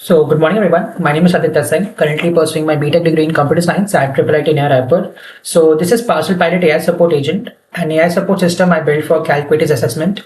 So, good morning, everyone. My name is Aditya Singh, currently pursuing my BTech degree in Computer Science at IIIT NIR Raipur. So, this is Parcel Pilot AI Support Agent, an AI support system I built for Calculators assessment.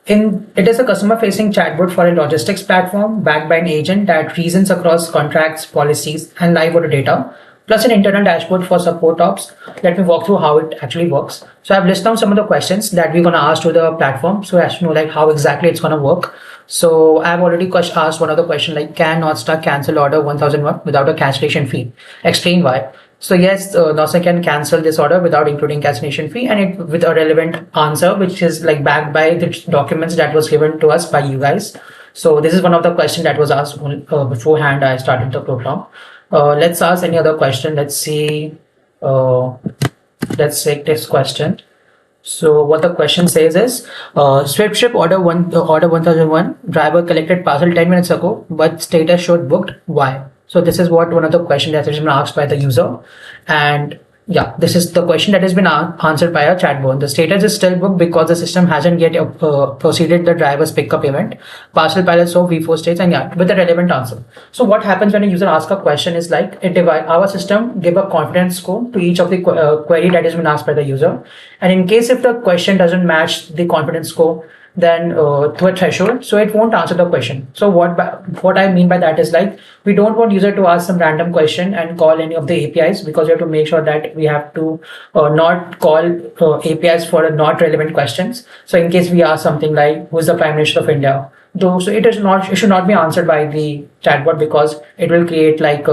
It is a customer-facing chatbot for a logistics platform backed by an agent that reasons across contracts, policies, and live order data, plus an internal dashboard for support ops. Let me walk through how it actually works. So, I've listed down some of the questions that we're gonna ask to the platform, so as to know like how exactly it's gonna work. So I've already asked one of the question like, can Northstar cancel order 1001 without a cancellation fee? Explain why. So yes, Northstar can cancel this order without including cancellation fee, and it with a relevant answer, which is like backed by the documents that was given to us by you guys. So this is one of the question that was asked beforehand I started the program. Let's ask any other question. Let's see. Let's take this question. So what the question says is, Swift ship order 1001 driver collected parcel 10 minutes ago, but status showed booked. Why? So this is what one of the question that has been asked by the user, and yeah, this is the question that has been answered by our chatbot. The status is still booked because the system hasn't yet proceeded the driver's pickup event. Parcel pilot so V4 states, and yeah, with the relevant answer. So what happens when a user asks a question is like our system give a confidence score to each of the query that has been asked by the user, and in case if the question doesn't match the confidence score, then to a threshold, so it won't answer the question. So what I mean by that is like, we don't want user to ask some random question and call any of the APIs, because we have to make sure that we have to not call APIs for not relevant questions. So in case we ask something like, who's the Prime Minister of India? Though, so it should not be answered by the chatbot, because it will create like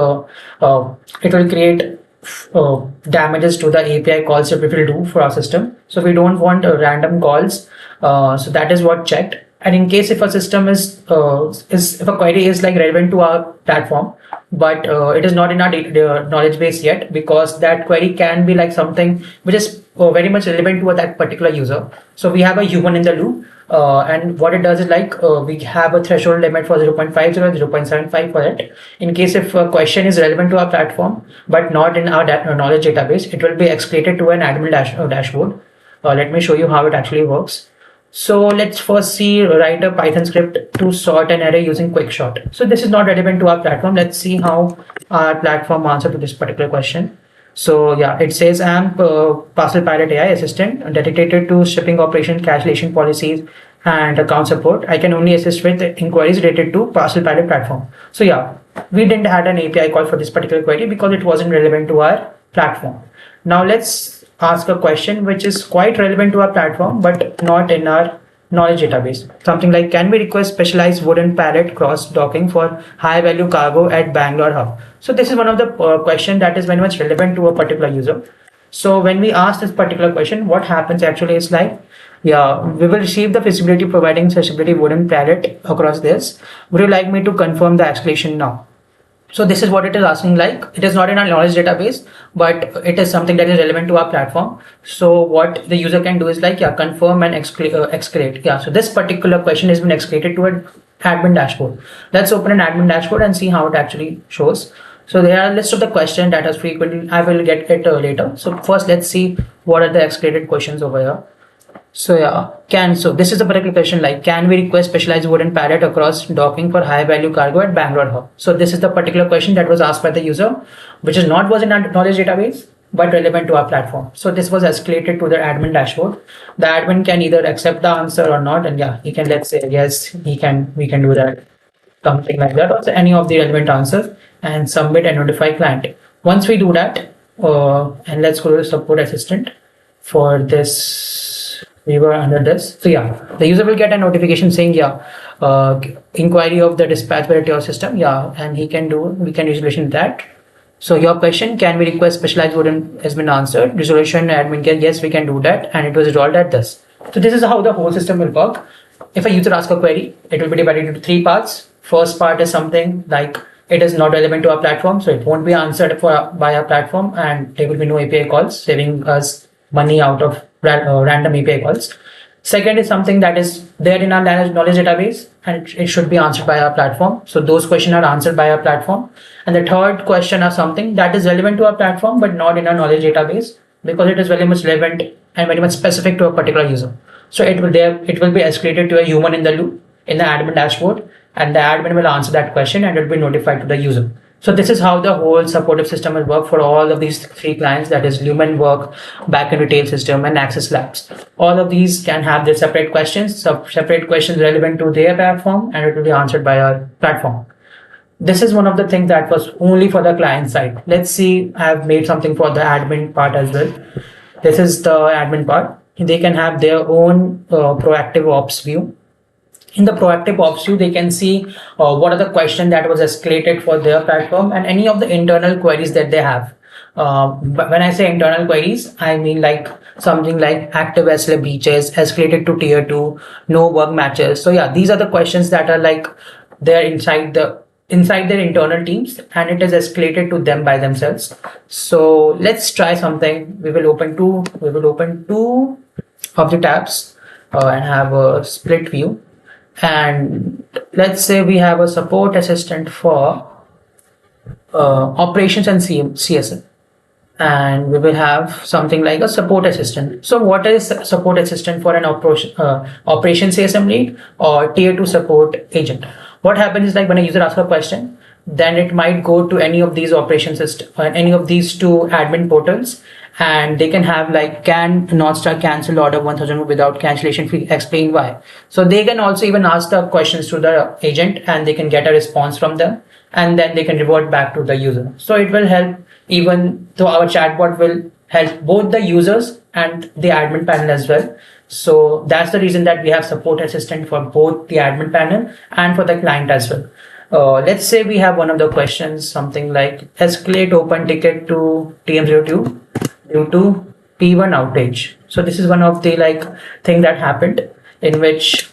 damages to the API calls that we will do for our system. So we don't want random calls. So that is what checked. And in case if a system is if a query is like relevant to our platform, but it is not in our knowledge base yet, because that query can be like something which is very much relevant to that particular user. So we have a human in the loop. And what it does is like we have a threshold limit for 0.50, 0.75 for it. In case if a question is relevant to our platform but not in our knowledge database, it will be escalated to an admin dashboard. Let me show you how it actually works. So let's first write a Python script to sort an array using Quickshot. So this is not relevant to our platform. Let's see how our platform answer to this particular question. So yeah, it says AMP Parcel Pilot AI assistant dedicated to shipping operation, cancellation policies, and account support. I can only assist with inquiries related to Parcel Pilot platform. So yeah, we didn't had an API call for this particular query because it wasn't relevant to our platform. Now let's ask a question which is quite relevant to our platform but not in our knowledge database. Something like, can we request specialized wooden pallet cross docking for high value cargo at Bangalore hub? So this is one of the question that is very much relevant to a particular user. So when we ask this particular question, what happens actually is like, yeah, we will receive the feasibility providing accessibility wooden pallet across this. Would you like me to confirm the escalation now? So this is what it is asking, like it is not in our knowledge database, but it is something that is relevant to our platform. So what the user can do is like, yeah, confirm and escalate. Yeah, so this particular question has been escalated to an admin dashboard. Let's open an admin dashboard and see how it actually shows. So there are a list of the question that is frequently, I will get it later. So first let's see what are the escalated questions over here. So yeah, so this is a particular question like, can we request specialized wooden pallet across docking for high value cargo at Bangalore hub? So this is the particular question that was asked by the user, which is not was in our knowledge database, but relevant to our platform. So this was escalated to the admin dashboard. The admin can either accept the answer or not. And yeah, he can, let's say, yes, we can do that. Something like that, or any of the relevant answers, and submit and notify client. Once we do that, and let's go to the support assistant for this. We were under this. So yeah, the user will get a notification saying, yeah, inquiry of the dispatchability of your system. Yeah, and we can resolution that. So your question, can we request specialized wooden, has been answered. Resolution admin can, yes, we can do that. And it was resolved at this. So this is how the whole system will work. If a user asks a query, it will be divided into 3 parts. First part is something like, it is not relevant to our platform, so it won't be answered by our platform, and there will be no API calls, saving us money out of random API calls. Second is something that is there in our knowledge database, and it should be answered by our platform. So those questions are answered by our platform. And the third question are something that is relevant to our platform, but not in our knowledge database, because it is very much relevant and very much specific to a particular user. So it will be escalated to a human in the loop in the admin dashboard, and the admin will answer that question and it will be notified to the user. So this is how the whole supportive system will work for all of these three clients, that is Lumen Work, Backend Retail System, and Access Labs. All of these can have their separate questions relevant to their platform, and it will be answered by our platform. This is one of the things that was only for the client side. Let's see, I have made something for the admin part as well. This is the admin part. They can have their own proactive ops view. In the proactive ops view, they can see what are the questions that was escalated for their platform and any of the internal queries that they have. But when I say internal queries, I mean like something like active SLA breaches, escalated to tier 2, no work matches. So yeah, these are the questions that are like they're inside their internal teams, and it is escalated to them by themselves. So let's try something. We will open two of the tabs and have a split view. And let's say we have a support assistant for operations and CSM, and we will have something like a support assistant. So what is support assistant for an operation CSM lead or tier 2 support agent? What happens is like when a user asks a question, then it might go to any of these operation system, any of these two admin portals, and they can have like, can Northstar cancel order 1000 without cancellation fee, explain why. So they can also even ask the questions to the agent and they can get a response from them, and then they can revert back to the user. So it will help, even though our chatbot will help both the users and the admin panel as well. So that's the reason that we have support assistant for both the admin panel and for the client as well. Let's say we have one of the questions, something like escalate open ticket to TM02 due to P1 outage. So this is one of the like thing that happened in which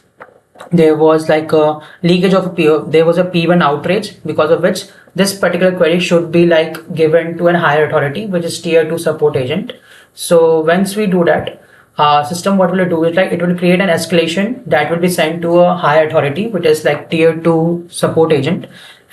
there was like a leakage of there was a P1 outage, because of which this particular query should be like given to a higher authority, which is tier 2 support agent. So once we do that, system what will it do is like it will create an escalation that will be sent to a higher authority, which is like tier 2 support agent.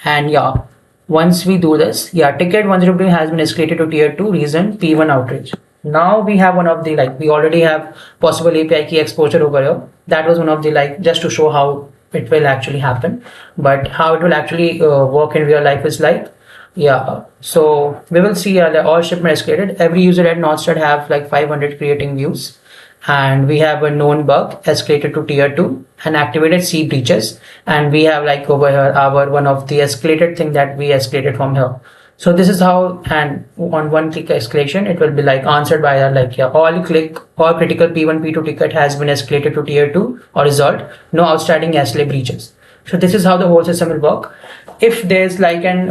And yeah, once we do this, yeah, ticket 102 has been escalated to tier 2, reason P1 outage. Now we have one of the like, we already have possible API key exposure over here. That was one of the like, just to show how it will actually happen, but how it will actually work in real life is like, yeah, so we will see all shipment escalated. Every user at Northstar have like 500 creating views, and we have a known bug escalated to tier 2 and activated C breaches, and we have like over here our one of the escalated thing that we escalated from here. So this is how, and on one click escalation, it will be like answered by like, yeah, all critical P1 P2 ticket has been escalated to tier 2 or resolved, no outstanding SLA breaches. So this is how the whole system will work. If there's like an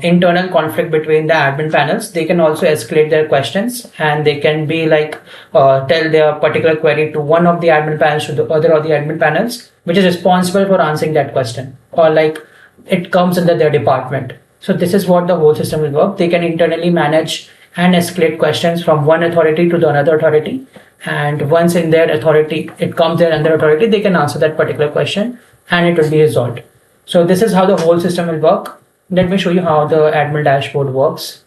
internal conflict between the admin panels, they can also escalate their questions, and they can be like tell their particular query to one of the admin panels to the other of the admin panels, which is responsible for answering that question, or like it comes under their department. So this is what the whole system will work. They can internally manage and escalate questions from one authority to the another authority, and once in their authority it comes their another authority, they can answer that particular question and it will be resolved. So this is how the whole system will work. Let me show you how the admin dashboard works.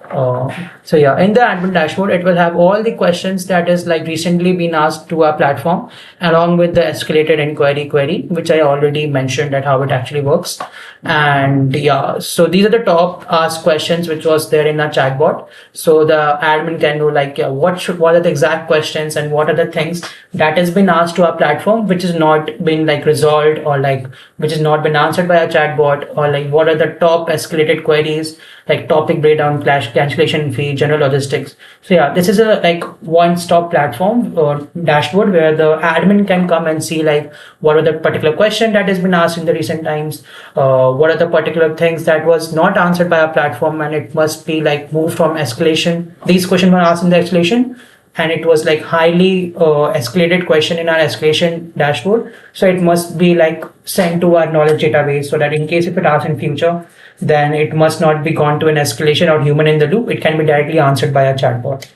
So yeah, in the admin dashboard, it will have all the questions that is like recently been asked to our platform, along with the escalated inquiry query, which I already mentioned at how it actually works. And yeah, so these are the top asked questions which was there in our chatbot. So the admin can know like, yeah, what are the exact questions and what are the things that has been asked to our platform which has not been like resolved, or like which has not been answered by our chatbot, or like what are the top escalated queries like topic breakdown, cancellation fee, general logistics. So yeah, this is a like one-stop platform or dashboard where the admin can come and see like what are the particular question that has been asked in the recent times, what are the particular things that was not answered by our platform and it must be like moved from escalation. These questions were asked in the escalation, and it was like highly escalated question in our escalation dashboard. So it must be like sent to our knowledge database, so that in case if it asks in future, then it must not be gone to an escalation or human in the loop. It can be directly answered by a chatbot.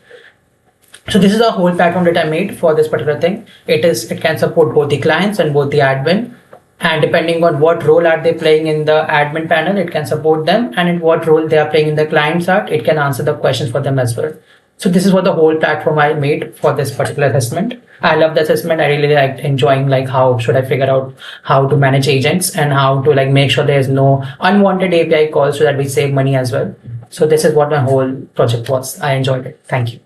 So this is the whole platform that I made for this particular thing. It can support both the clients and both the admin. And depending on what role are they playing in the admin panel, it can support them. And in what role they are playing in the client side, it can answer the questions for them as well. So this is what the whole platform I made for this particular assessment. I love the assessment. I really like enjoying like how should I figure out how to manage agents and how to like make sure there's no unwanted API calls so that we save money as well. So this is what my whole project was. I enjoyed it. Thank you.